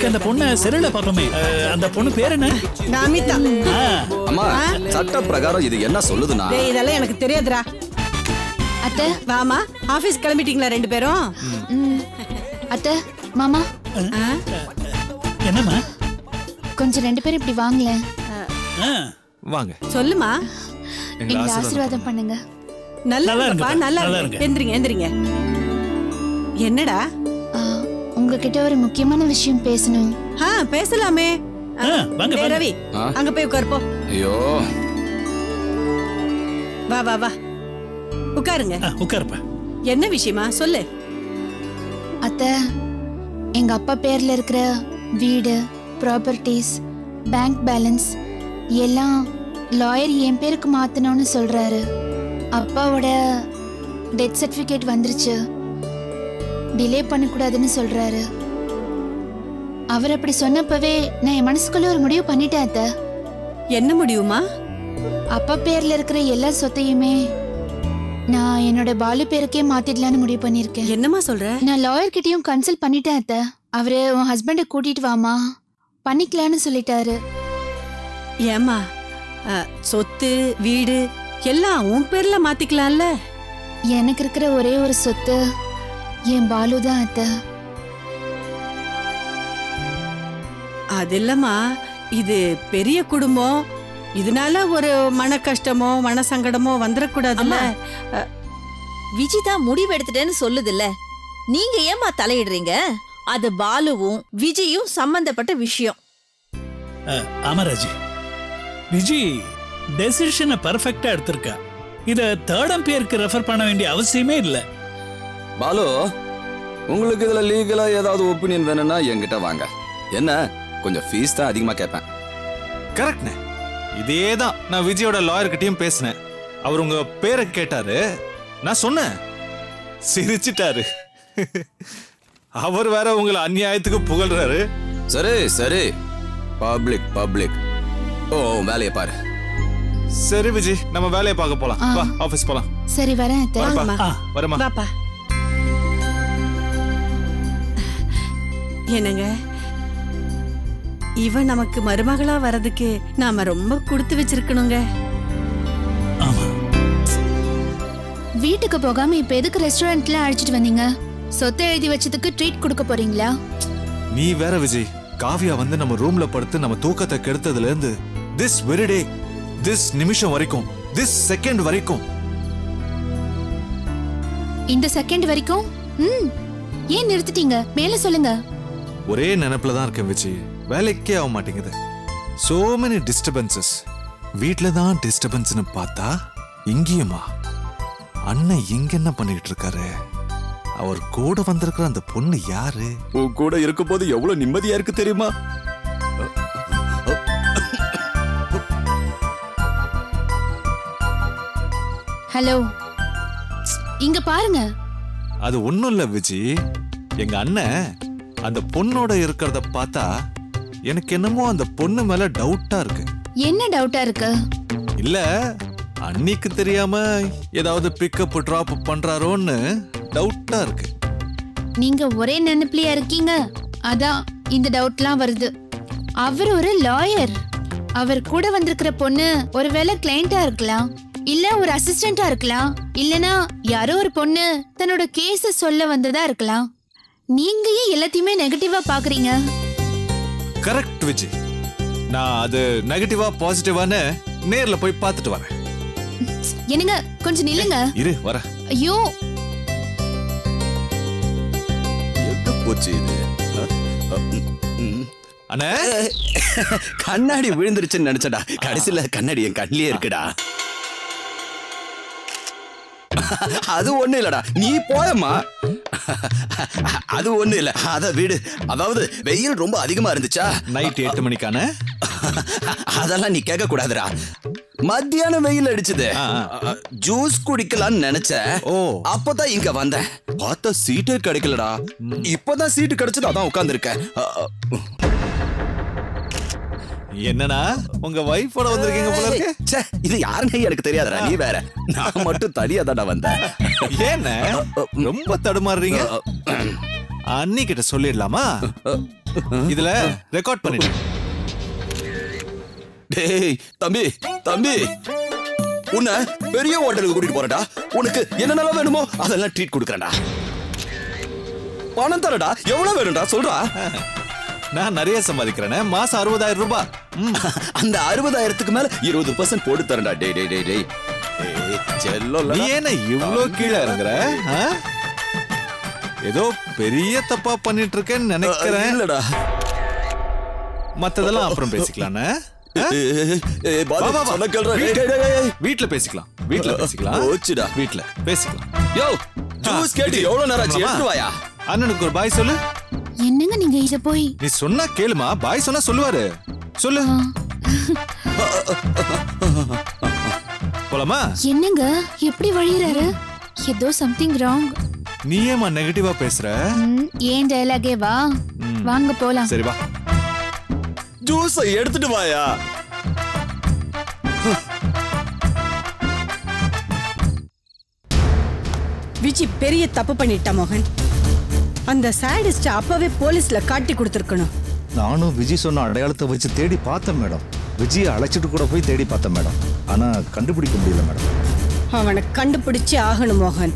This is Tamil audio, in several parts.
அன்னைக்கு அந்த பொண்ணை சிறையில பார்த்தோமே, அந்த பொண்ணு பேர் என்ன? அமிதா. அம்மா, சட்ட பிரகாரம் இது என்ன சொல்லுதுன்னா? டேய், இதெல்லாம் எனக்கு தெரியாதுடா. அத்தை வாமா, ஆபீஸ் கிளம்பிட்டீங்களா ரெண்டு பேரும்? அத்தை, மாமா என்னம்மா? கொஞ்சம் ரெண்டு பேரும் இப்படி வாங்கலேன். வாங்க. சொல்லுமா. எங்களை ஆசீர்வாதம் பண்ணுங்க. நல்லா இருங்கப்பா, நல்லா இருங்க. எந்திரிங்க எந்திரிங்க. என்னடா? உங்ககிட்ட ஒரு முக்கியமான விஷயம் பேசணும். பேசலாமே. ரவி, அங்க போய் உட்காரு போ. ஐயோ, வா வா வா, உட்காருங்க. உட்காருப்பா. என்ன விஷயமா சொல்லு. அத்தை, எங்க அப்பா பேர்ல இருக்கிற வீடு, ப்ராப்பர்ட்டிஸ், பேங்க் பேலன்ஸ் எல்லாம் லாயர் என் பேருக்கு மாத்தணும்னு சொல்றாரு. அப்பாவோட டெத் சர்டிபிகேட் வந்துருச்சு, டிலே பண்ணக்கூடாதுன்னு சொல்றாரு. அவர் அப்படி சொன்னப்பவே நான் என் மனசுக்குள்ள ஒரு முடிவு பண்ணிட்டேன் அத்தை. என்ன முடிவுமா? அப்பா பேர்ல இருக்கிற எல்லா சொத்தையுமே நான் என்னோட பாலு பேருக்கே மாத்திடலான்னு முடிவு பண்ணிருக்கேன். என்னமா சொல்ற? நான் லாயர் கிட்டயும் கன்சல்ட் பண்ணிட்டேன் அத்தை. அவரு உன் ஹஸ்பண்ட கூட்டிட்டு வாமா, பண்ணிக்கலான்னு சொல்லிட்டாரு. ஏமா, சொத்து வீடு எல்லாம் உன் பேர்ல மாத்திக்கலாம்ல? எனக்கு இருக்கிற ஒரே ஒரு சொத்து என் பாலு தான் அத்தை. அது இல்லம்மா, இது பெரிய குடும்பம், இதனால ஒரு மன கஷ்டமோ மன சங்கடமோ வந்துடக்கூடாதுல்ல. விஜிதா முடிவு எடுத்துட்டேன்னு சொல்லுதுல்ல, நீங்க ஏமா தலையிடுறீங்க? அது பாலுவும் விஜயும் சம்பந்தப்பட்ட விஷயம். அமராஜி, விஜி டெசிஷனை பர்ஃபெக்ட்டா எடுத்திருக்கா. இத தேர்ட் பேருக்கு ரெஃபர் பண்ண வேண்டிய அவசியமே இல்ல. பாலு, உங்களுக்கு இதுல லீகலா ஏதாவது ஒப்பீனியன் வேணும்னா என்கிட்ட வாங்க. என்ன, கொஞ்சம் ஃபீஸ் தான் அதிகமா கேட்பேன். கரெக்ட்ண்ணே, இதேதான் நான் விஜயோட லாயர் கிட்டயும் பேசினேன். அவர் உங்க பேரை கேட்டாரு, நான் சொன்னேன், சிரிச்சிட்டாரு. அவர் வேற உங்களை அநியாயத்துக்கு புகழ்றாரு. சரி சரி, பப்ளிக் பப்ளிக். ஓ, வேலையை பாரு. சரி விஜய், நம்ம வேலையை பார்க்க போலாம். வா, ஆபீஸ் போலாம். சரி, வரேன் அத்தை. வரமா. பாப்பா. என்னங்க, இவன் நமக்கு மருமகளா வரதுக்கு நாம ரொம்ப கொடுத்து வச்சிருக்கணுங்க. வீட்டுக்கு போகாம இப்ப எதுக்கு ரெஸ்டாரண்ட்ல அழைச்சிட்டு வந்தீங்க? சொத்தை எழுதி வச்சதுக்கு ட்ரீட் கொடுக்க போறீங்களா? நீ வேற விஜய், காவியா வந்து நம்ம ரூம்ல படுத்து நம்ம தூக்கத்தை கெடுத்ததுல இருந்து திஸ் வெரி டே, திஸ் நிமிஷம் வரைக்கும், திஸ் செகண்ட் வரைக்கும், இந்த செகண்ட் வரைக்கும் ஏன் நிறுத்திட்டீங்க? மேல சொல்லுங்க. ஒரே நினைப்புல தான் இருக்கேன் விஜய், வேலைக்கே ஆக மாட்டேங்குது. So many disturbances. வீட்ல தான் டிஸ்டர்பன்ஸ்னு பார்த்தா இங்கேயுமா? அண்ணன் இங்க என்ன பண்ணிட்டு இருக்காரு? அவர் கூட வந்திருக்கிற அந்த பொண்ணு யாரு? உன் கூட இருக்கும் போது எவ்வளவு நிம்மதியா இருக்கு தெரியுமா? ஹலோ, இங்க பாருங்க. அது ஒண்ணும் இல்ல விஜய், எங்க அண்ணன் அந்த பொண்ணோட இருக்கிறத பார்த்தா எனக்கு என்னமோ அந்த பொண்ணு மேல டவுட்டா இருக்கு. என்ன டவுட்டா இருக்கு? இல்ல, அன்னிக்கு தெரியாம ஏதாவது பிக்கப் டிராப் பண்றாரோன்னு டவுட்டா இருக்கு. நீங்க ஒரே நினைப்புலயா இருக்கீங்க, அதான் இந்த டவுட்லாம் வருது. அவர் ஒரு லாயர். அவர் கூட வந்திருக்கிற பொண்ணு ஒருவேளை கிளையண்டா இருக்கலாம், இல்ல ஒரு அசிஸ்டண்டா இருக்கலாம், இல்லனா யாரோ ஒரு பொண்ணு தன்னோட கேஸ சொல்ல வந்ததா இருக்கலாம். நீங்க ஏன் எல்லாத்தையுமே நெகட்டிவா பாக்குறீங்க? கரெக்ட் விஜய், நான் அது நெகட்டிவா பாசிட்டிவான்னு நேர்ல போய் பார்த்துட்டு வரேன். என்னங்க, கொஞ்சம் நில்லுங்க. இரு, வர. ஐயோ, எது போச்சு இது? அண்ணே, கண்ணாடி விழுந்துருச்சுன்னு நினைச்சடா, கடைசியில கண்ணாடி என் கண்ணிலே இருக்குடா. அது ஒண்ணு இல்லடா, நீ போயம்மா. அது ஒண்ணு இல்ல, அத வீடு. அதாவது வெயில் ரொம்ப அதிகமா இருந்துச்சா நைட் 8 மணிக்கான. அதெல்லாம் நீ கேட்க கூடாதுடா. மத்தியானம் வெயில் அடிச்சது, ஜூஸ் குடிக்கலாம்னு நினைச்ச. அப்பதான் இங்க வந்தேன், பார்த்தா சீட்டே கிடைக்கலடா. இப்பதான் சீட்டு கிடைச்சது, அதான் உட்கார்ந்து இருக்கேன். என்னன்னா உங்க வைஃபோட வந்திருக்கீங்க போல இருக்கு. ச்சே, இது யாருன்னு எனக்கு தெரியாதடா, நீ வேற. நான் மட்டும் தனியா தான்டா வந்தேன். ஏன்னா ரொம்ப தடுமாறுறீங்க? அண்ணி கிட்ட சொல்லிடலாமா? இதுல ரெக்கார்ட் பண்ணிடு. டேய் தம்பி தம்பி, உன்னை பெரிய ஹோட்டலுக்கு கூட்டிட்டு போறடா. உனக்கு என்னென்னலாம் வேணுமோ அதெல்லாம் ட்ரீட் கொடுக்கறேன்டா. பணம் தரடா. எவ்வளவு வேணும்டா சொல்றா. நான் நிறைய சம்பாதிக்கிறேன். மாசம் 60,000 ரூபாய். அந்த 60,000க்கு மேல 20% போட்டு தரேன்டா. டேய் டேய் டேய் டேய் செல்லம், நீ என்ன இவ்ளோ கீழே இறங்குற? ஏதோ பெரிய தப்பா பண்ணிட்டு இருக்கேன்னு நினைக்கிறேன். இல்லடா, மத்ததெல்லாம் அப்புறம் பேசிக்கலாம். வீட்ல பேசிக்கலாம். வீட்ல பேசிக்கலாம். ஓச்சுடா, வீட்ல பேசிக்கலாம். யோ ஜூஸ் கேட்டு எவ்வளவு நேரம் ஆச்சு? எடுத்து வாயா. அண்ணனுக்கு ஒரு பாய் சொல்லு. என்னங்க நீங்க இத போய் நீ சொன்னா கேளுமா. பாய் சொன்னா சொல்லுவாரு. சொல்லு. போலாமா? என்னங்க எப்படி வழியறாரு? ஏதோ சம்திங் ராங். நீ ஏமா நெகட்டிவா பேசுற? ஏன் டயலாகே வா. வாங்க போலாம். சரி வா. ஜூஸ் எடுத்துட்டு வாயா. விஜி பெரிய தப்பு பண்ணிட்டா மோகன். அந்த சாடிஸ்ட் அப்பவே போலீஸ்ல காட்டி கொடுத்துருக்கணும். நானும் விஜய் சொன்ன அடையாளத்தை வச்சு தேடி பார்த்தேன் மேடம். விஜயை அழைச்சிட்டு கூட போய் தேடி பார்த்தேன் மேடம். ஆனா கண்டுபிடிக்க முடியல மேடம். அவனை கண்டுபிடிச்சு ஆகணும் மோகன்.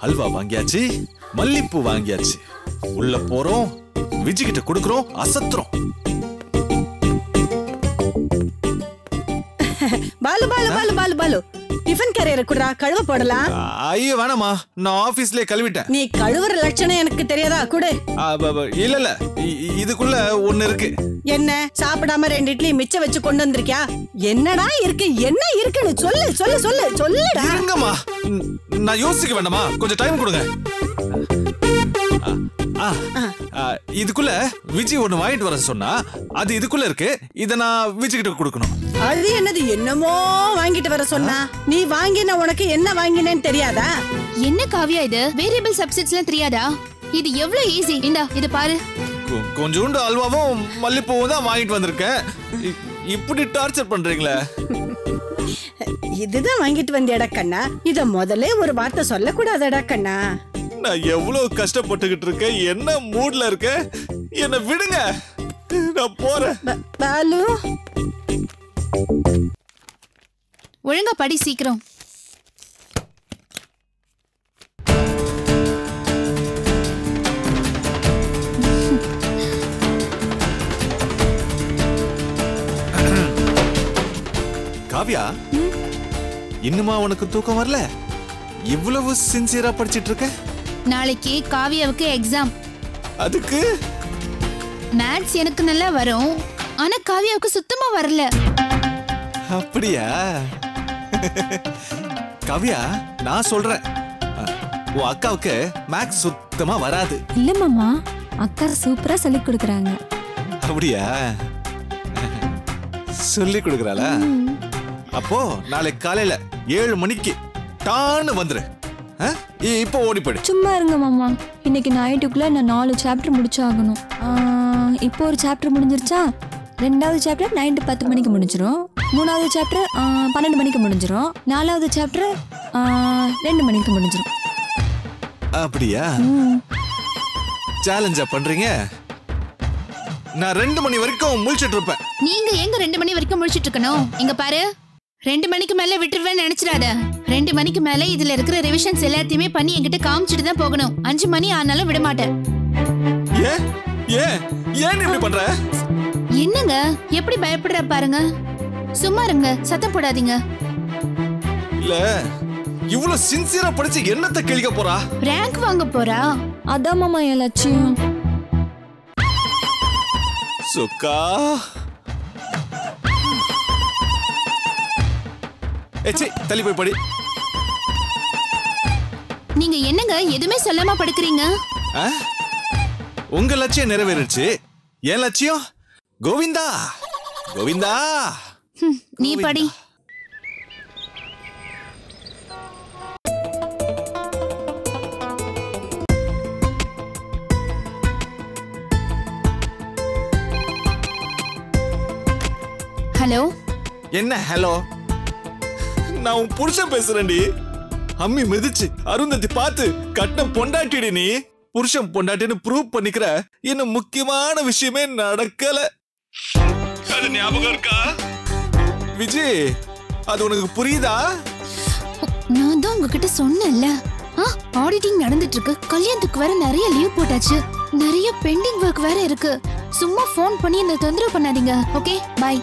அல்வா வாங்கியாச்சு, மல்லிப்பூ வாங்கியாச்சு. உள்ள போறோம், விஜய் கிட்ட கொடுக்கறோம், அசத்துறோம். பாலு பாலு பாலு பாலு பாலு டிஃபன் கேரியர் குடுறா, கழுவ போடலாம். ஐயோ வேணாமா, நான் ஆபீஸ்லயே கழுவிட்டேன். நீ கழுவுற லட்சணம் எனக்கு தெரியாதா? குடு. இல்ல இல்ல, இதுக்குள்ள ஒண்ணு இருக்கு. என்ன சாப்பிடாம 2 இட்லி மிச்சம் வச்சு கொண்டு வந்திருக்கியா? என்னடா இருக்கு? என்ன இருக்குன்னு சொல்லு சொல்லு சொல்லு சொல்லுடா. இருங்கம்மா, நான் யோசிக்க வேண்டாமா? கொஞ்சம் டைம் கொடுங்க. இதுக்குள்ள விஜய் ஒண்ணு வாங்கிட்டு வர சொன்னா அது இதுக்குள்ள இருக்கு. இத நான் விஜய் கிட்ட கொடுக்கணும். அது என்னது? என்னமோ வாங்கிட்டு வர சொன்னா நீ வாங்கின உனக்கு என்ன வாங்கினேன்னு தெரியாதா? என்ன காவியா இது? வேரியபிள் சப்ஸ்டிட்யூட்ஸ்லாம் தெரியாதா? இது எவ்வளவு ஈஸி. இந்தா இது பாரு. கொஞ்சோண்டு அல்வாவும் மல்லிப்பூவும் தான் வாங்கிட்டு வந்திருக்கேன். இப்படி டார்ச்சர் பண்றீங்களே. இதுதான் வாங்கிட்டு வந்தியடா கண்ணா. இத முதல்ல ஒரு வார்த்தை சொல்லக்கூடாதடா கண்ணா. நான் எவ்வளவு கஷ்டப்பட்டுக்கிட்டு இருக்கேன். என்ன மூட்ல இருக்க? என்ன விடுங்க, நான் போறேன். பாலு ஒழுங்கா படி சீக்கிரம். காவியா, இன்னுமா உனக்கு தூக்கம் வரல? இவ்வளவு சின்சியரா படிச்சிட்டு இருக்க. நாளைக்கு காவியாவுக்கு எக்ஸாம். அதுக்கு மேத்ஸ் எனக்கு நல்லா வரும், ஆனா காவியாவுக்கு சுத்தமா வரல. அப்படியா? காவியா, நான் சொல்றேன், உன் அக்காவுக்கு மேத்ஸ் சுத்தமா வராது. இல்ல மாமா, அக்கா சூப்பரா சொல்லி கொடுக்கறாங்க. அப்படியா? சொல்லி கொடுக்கறாளா? அப்போ நாளைக்கு காலையில 7 மணிக்கு டான்னு வந்துரு. இப்போ ஓடி போடு. சும்மா இருங்க மாமா, இன்னைக்கு நைட்டுக்குள்ள நான் 4 சாப்டர் முடிச்சாகணும். இப்போ ஒரு சாப்டர் முடிஞ்சிருச்சா? 2வது சாப்டர் நைட்டு 10 மணிக்கு முடிஞ்சிரும். 3வது சாப்டர் 12 மணிக்கு முடிஞ்சிரும். 4வது சாப்டர் 2 மணிக்கு முடிஞ்சிரும். அப்படியா? சேலஞ்சா பண்றீங்க? நான் 2 மணி வரைக்கும் முழிச்சிட்டு இருப்பேன். நீங்க எங்க 2 மணி வரைக்கும் முழிச்சிட்டு இருக்கணும்? இங்க பாரு, 2 மணிக்கு மேல விட்டுருவேன்னு நினைச்சிடாத. 2 மணிக்கு மேல இதுல இருக்கிற ரிவிஷன்ஸ் எல்லாத்தையுமே பண்ணி என்கிட்ட காமிச்சிட்டு தான் போகணும். 5 மணி ஆனாலும் விட மாட்டேன். ஏன் ஏன் ஏன் இப்படி பண்ற? என்னங்க எப்படி பயப்படுற பாருங்க. சும்மா இருங்க, சத்தம் போடாதீங்க. இல்ல, இவ்வளவு சின்சியரா படிச்சு என்னத்தை கிழிக்க போறா? ரேங்க் வாங்க போறா. அதான் மாமா என் லட்சியம். சுக்கா, ஏச்சி தள்ளி போய் படி. நீங்க என்னங்க எதுவுமே சொல்லாம படுக்கிறீங்க? உங்க லட்சியம் நிறைவேறிடுச்சு. என் லட்சியம் கோவிந்தா கோவிந்தா. நீ படி. ஹலோ. என்ன ஹலோ? நான் உன் புருஷன் பேசுறேன்டி. அம்மி மிதிச்சு அருந்ததி பார்த்து கட்டின பொண்டாட்டிடி நீ. புருஷன் பொண்டாட்டின்னு ப்ரூவ் பண்ணிக்கிற இன்னும் முக்கியமான விஷயமே நடக்கல. அது ஞாபகம் இருக்கா விஜய்? அது உனக்கு புரியுதா? நான் தான் உங்ககிட்ட சொன்னேன்ல, ஆடிட்டிங் நடந்துட்டு இருக்கு, கல்யாணத்துக்கு வேற நிறைய லீவ் போட்டாச்சு, நிறைய பெண்டிங் ஒர்க் வேற இருக்கு. சும்மா ஃபோன் பண்ணி என்ன தொந்தரவு பண்ணாதீங்க. Okay bye.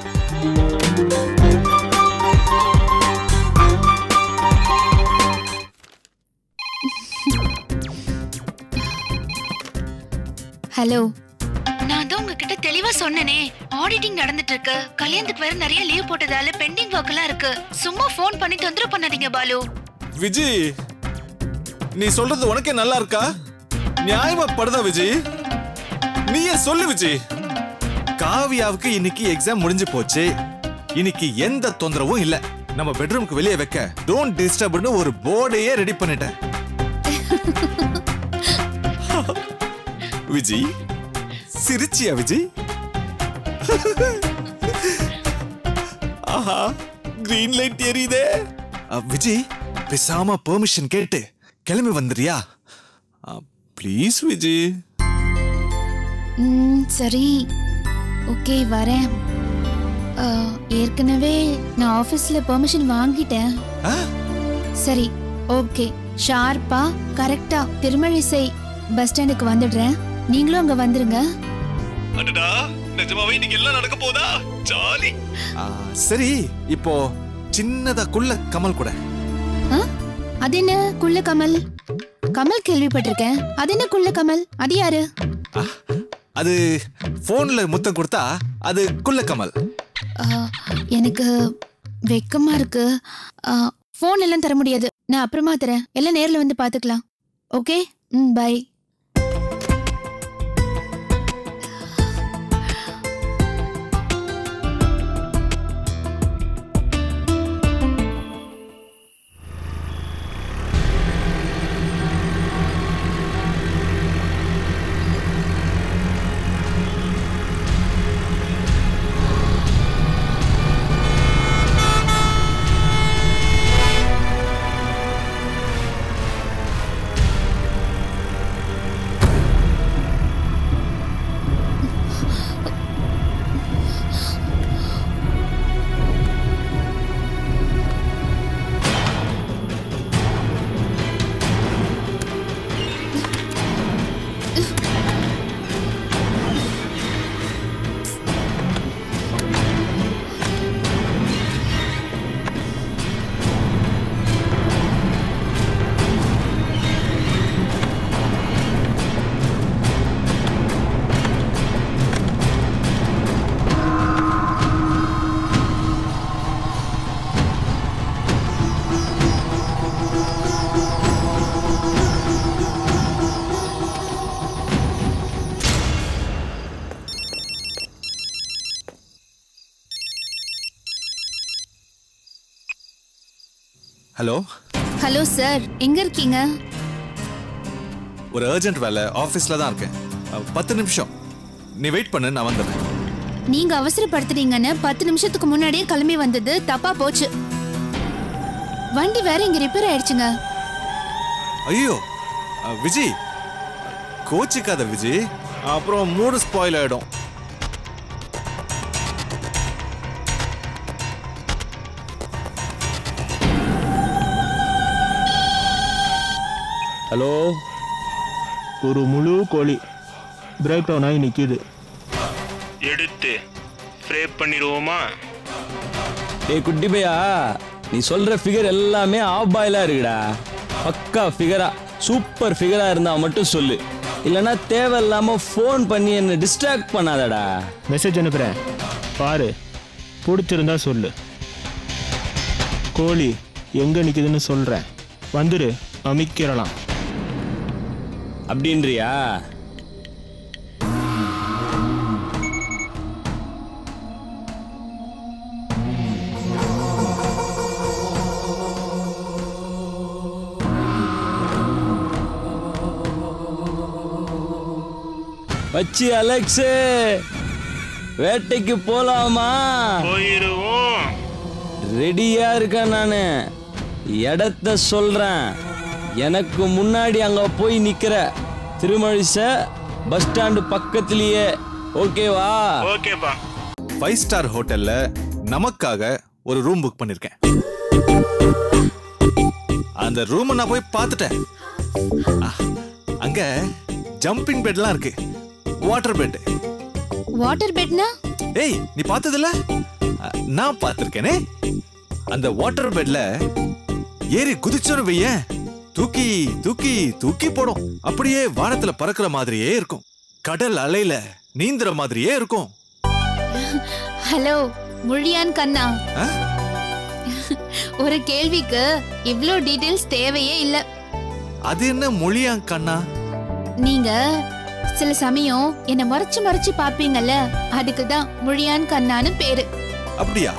ஹலோ. நான் தான் உங்ககிட்ட தெளிவா சொன்னனே, ஆடிட்டிங் நடந்துட்டு இருக்கு, கல்யாணத்துக்கு வேற நிறைய லீவ் போட்டதால பெண்டிங் ஒர்க் எல்லாம் இருக்கு. சும்மா ஃபோன் பண்ணி தொந்தரவு பண்ணாதீங்க பாலு. விஜய், நீ சொல்றது உனக்கே நல்லா இருக்கா? நியாயமா படுதா விஜய்? நீயே சொல்லு விஜய். காவியாவுக்கு இன்னைக்கு எக்ஸாம் முடிஞ்சு போச்சு. இன்னைக்கு எந்த தொந்தரவும் இல்ல. நம்ம பெட்ரூமுக்கு வெளியே வைக்க டோன்ட் டிஸ்டர்ப்னு ஒரு போர்டையே ரெடி பண்ணிட்டேன். விஜய் சிரிச்சியா விஜய்? ஆஹா, கிரீன் லைட் எரியுதே. விஜய் பேசாம பெர்மிஷன் கேட்டு கிளம்பி வந்துறியா? ப்ளீஸ் விஜய். சரி ஓகே வரேன். ஏற்கனவே நான் ஆபீஸ்ல பெர்மிஷன் வாங்கிட்டேன். சரி ஓகே, ஷார்ப்பா கரெக்டா திருமழிசை பஸ் ஸ்டாண்டுக்கு வந்துடுறேன். நீங்களும் அங்க வந்துருங்க. அடடா, நிஜமாவே இன்னைக்கு எல்லாம் நடக்க போதா? ஜாலி. சரி, இப்போ சின்னதா குள்ள கமல் கூட. அது என்ன குள்ள கமல்? கமல் கேள்விப்பட்டிருக்கேன். அது என்ன குள்ள கமல்? அது யாரு? அது போன்ல முத்தம் கொடுத்தா அது குள்ள கமல். எனக்கு வெக்கமா இருக்கு. போன் எல்லாம் தர முடியாது, நான் அப்புறமா தரேன். எல்லாம் நேர்ல வந்து பாத்துக்கலாம். Okay bye. Hello. Hello sir, எங்க இருக்கீங்க? ஒரு அர்ஜென்ட் வேலை, ஆபீஸ்ல தான் இருக்கேன். 10 நிமிஷம் நீ வெயிட் பண்ணு, நான் வந்துடுறேன். நீங்க அவசரப்படுத்துறீங்கன்னு 10 நிமிஷத்துக்கு முன்னாடியே கிளம்பி வந்தது தப்பா போச்சு. வண்டி வேற இங்க ரிப்பேர் ஆயிடுச்சுங்க. ஐயோ விஜய், கோச்சிக்காத விஜய், அப்புறம் மூடு ஸ்பாயில் ஆயிடும். ஹலோ, ஒரு முழு கோழி பிரேக் டவுன் ஆகி நிற்கிது. எடுத்து ஃப்ரே பண்ணிடுவோமா? ஏய் குட்டி பையா, நீ சொல்கிற ஃபிகர் எல்லாமே ஆஃப் பாயிலாக இருக்குடா. பக்கா ஃபிகரா, சூப்பர் ஃபிகராக இருந்தால் மட்டும் சொல்லு. இல்லைன்னா தேவையில்லாமல் ஃபோன் பண்ணி என்னை டிஸ்ட்ராக்ட் பண்ணாதடா. மெசேஜ் அனுப்புகிறேன் பாரு, பிடிச்சிருந்தா சொல்லு. கோழி எங்கே நிற்குதுன்னு சொல்கிறேன், வந்துடு, அமைக்கிறலாம். அப்படின்றியா? வச்சி அலெக்ஸு, வேட்டைக்கு போலாமா? போயிருவோம். ரெடியா இருக்கேன் நானு. இடத்த சொல்றேன். எனக்கு முன்னாடி அங்க போய் நிக்கிற திருமழிசை பஸ் ஸ்டாண்டு பக்கத்திலேயே. ஓகேவா? ஓகேப்பா. 5 ஸ்டார் ஹோட்டல்ல நமக்காக ஒரு ரூம் புக் பண்ணிருக்கேன். அந்த ரூம் நான் போய் பார்த்துட்டேன். அங்க ஜம்பிங் பெட்லாம் இருக்கு. Water bed. வாட்டர் பெட்னா? ஏய், நீ பார்த்ததில்ல? நான் பார்த்திருக்கேனே. அந்த வாட்டர் பெட்ல ஏறி குதிச்சோன்னு வையேன், தூக்கி தூக்கி தூக்கி போடும். அப்படியே வானத்துல பறக்கிற மாதிரியே இருக்கும். கடல் அலையில நீந்துற மாதிரியே இருக்கும். ஹலோ முழியான் கண்ணா, ஒரு கேள்விக்கு இவ்ளோ டீடைல்ஸ் தேவையே இல்ல. அது என்ன மொழியான் கண்ணா? நீங்க சில சமயம் என்ன மறைச்சு மறைச்சு பாப்பீங்கல்ல, அதுக்குதான் முழியான் கண்ணான்னு பேரு. அப்படியா?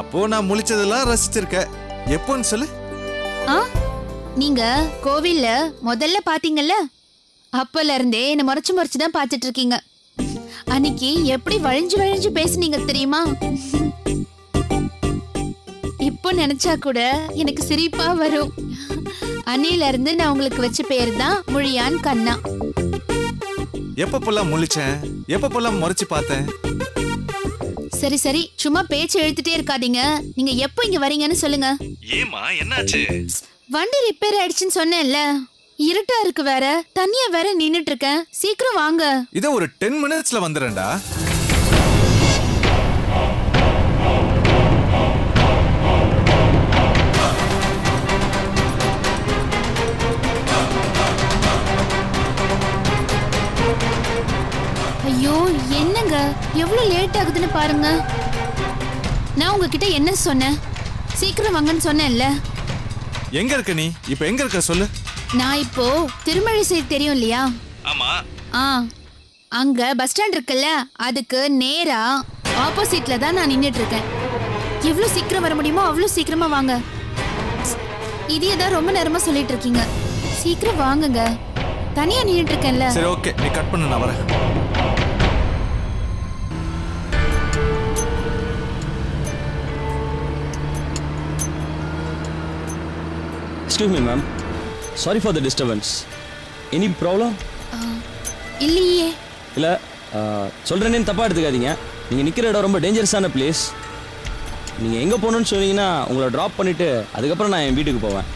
அப்போ நான் முழிச்சதெல்லாம் ரசிச்சிருக்க. எப்போன்னு சொல்லு. நீங்க கோவில்ல முதல்ல பாத்தீங்கல்ல, அப்பல இருந்தே என்ன மறைச்சு மறைச்சு தான் பாத்துட்டு இருக்கீங்க. அன்னைக்கு எப்படி வழிஞ்சு வழிஞ்சு பேசுனீங்க தெரியுமா? இப்போ நினைச்சா கூட எனக்கு சிரிப்பா வரும். அன்னையில இருந்து நான் உங்களுக்கு வச்ச பேர் தான் முழியான் கண்ணா. எப்பப்பெல்லாம் முழிச்சேன், எப்பப்பெல்லாம் முறைச்சு பார்த்தேன். சரி சரி, சும்மா பேச்சு எழுத்துட்டே இருக்காதீங்க. நீங்க எப்போ இங்க வரீங்கன்னு சொல்லுங்க. ஏமா, என்னாச்சு? வண்டி ரிப்பேர் ஆயிடுச்சுன்னு சொன்னேன்ல, இருட்டா இருக்கு வேற, தனியா வேற நின்னுட்டு இருக்கேன். சீக்கிரம் வாங்க. இத ஒரு 10 மினிட்ஸ்ல வந்துறேன்டா. ஐயோ என்னங்க எவ்வளவு லேட் ஆகுதுன்னு பாருங்க. நான் உங்ககிட்ட என்ன சொன்னேன்? சீக்கிரம் வாங்கன்னு சொன்னேன்ல. எங்க இருக்க நீ? இப்போ எங்க இருக்க சொல்லு. நான் இப்போ திருமழிசை தெரியும் இல்லையா? ஆமா. அங்க பஸ் ஸ்டாண்ட் இருக்குல்ல, அதுக்கு நேரா ஆப்போசிட்ல தான் நான் நின்னுட்டு இருக்கேன். எவ்வளவு சீக்கிரம் வர முடியுமோ அவ்வளவு சீக்கிரமா வாங்க. இதையே தான் ரொம்ப நேரமா சொல்லிட்டு இருக்கீங்க. சீக்கிரம் வாங்குங்க. தனியா நின்னுட்டு இருக்கேன்ல. சரி ஓகே, நீ கட் பண்ணு, நான் வரேன். Excuse me, ma'am. Sorry for the disturbance. Any problem? இல்லையே. இல்ல, சொல்றேன்னு தப்பா எடுத்துக்காதீங்க. நீங்க நிக்கிற இடம் ரொம்ப டேஞ்சரஸான பிளேஸ். நீங்க எங்க போகணும்னு சொன்னீங்கன்னா உங்களை டிராப் பண்ணிட்டு அதுக்கப்புறம் நான் என் வீட்டுக்கு போவேன்.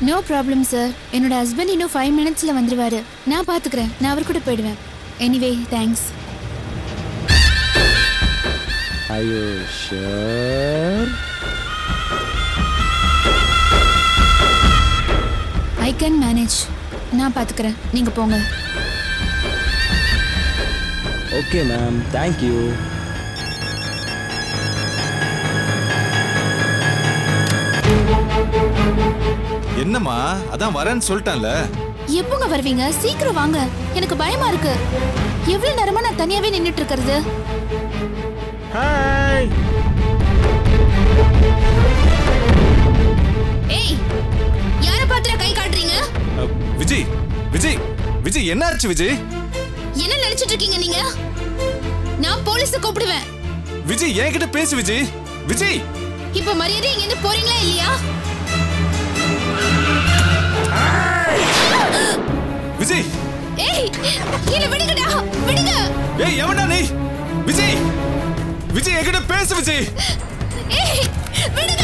No problem sir. என்னோட ஹஸ்பண்ட் இன்னும் 5 மினிட்ஸ்ல வந்துருவாரு. நான் பாத்துக்கிறேன். நான் அவர் கூட போயிடுவேன். Anyway thanks. Are you sure? I can manage. நான் பாத்துக்கிறேன். நீங்க போங்க. Okay, ma'am. Thank you. என்னம்மா, அதான் வரேன்னு சொல்லிட்டேன்ல. எப்போங்க வருவீங்க? சீக்கிரம் வாங்க. எனக்கு பயமா இருக்கு. எவ்வளவு நேரமா நான் தனியாவே நின்னுட்டு இருக்கிறது? ஹாய். ஏய், யாரை பார்த்து கை காட்டுறீங்க? விஜய், விஜய், விஜய், என்ன ஆச்சு விஜய்? என்ன நினைச்சிட்டு இருக்கீங்க நீங்க? நான் போலீஸை கூப்பிடுவேன். விஜய், என்கிட்ட பேசு விஜய். விஜய், இப்ப மரியாதை இங்க இருந்து போறீங்களா இல்லையா? விஜய். ஏய், என்ன விடுங்கடா, விடுங்க. ஏய், எவன்டா நீ? விஜய், விஜய், என்கிட்ட பேசு விஜய். ஏய், விடுங்க.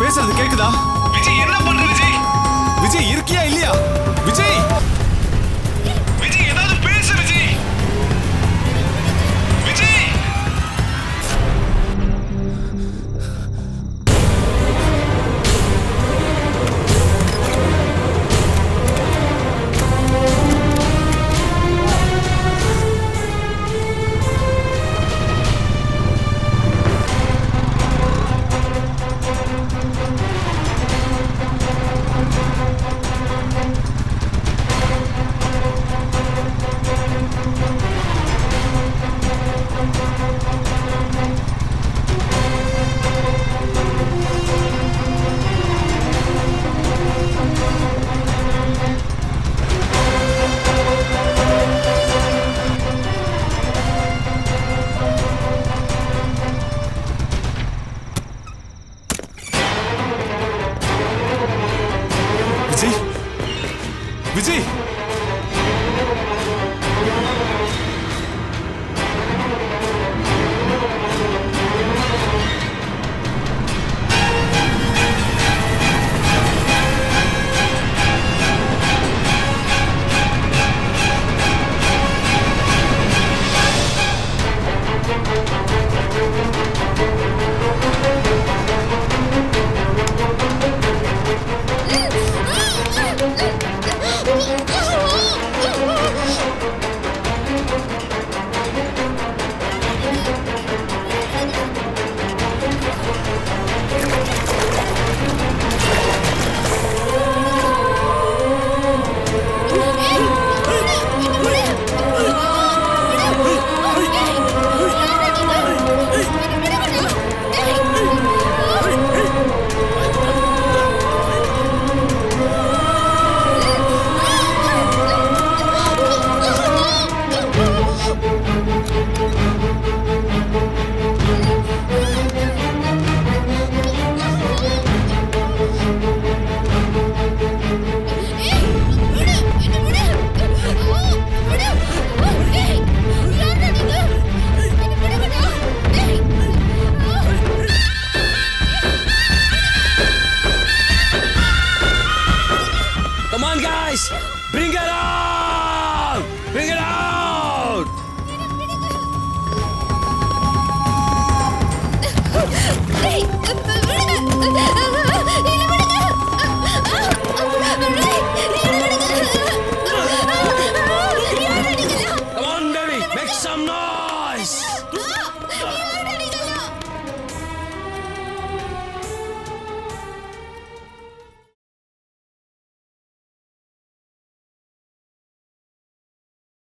பேசுறது கேக்குதா? விஜய், என்ன பண்ற விஜய்? விஜய், இருக்கியா இல்லையா? விஜய், விஜய், ஏதாவது பேசு விஜய். விஜய், விஜய்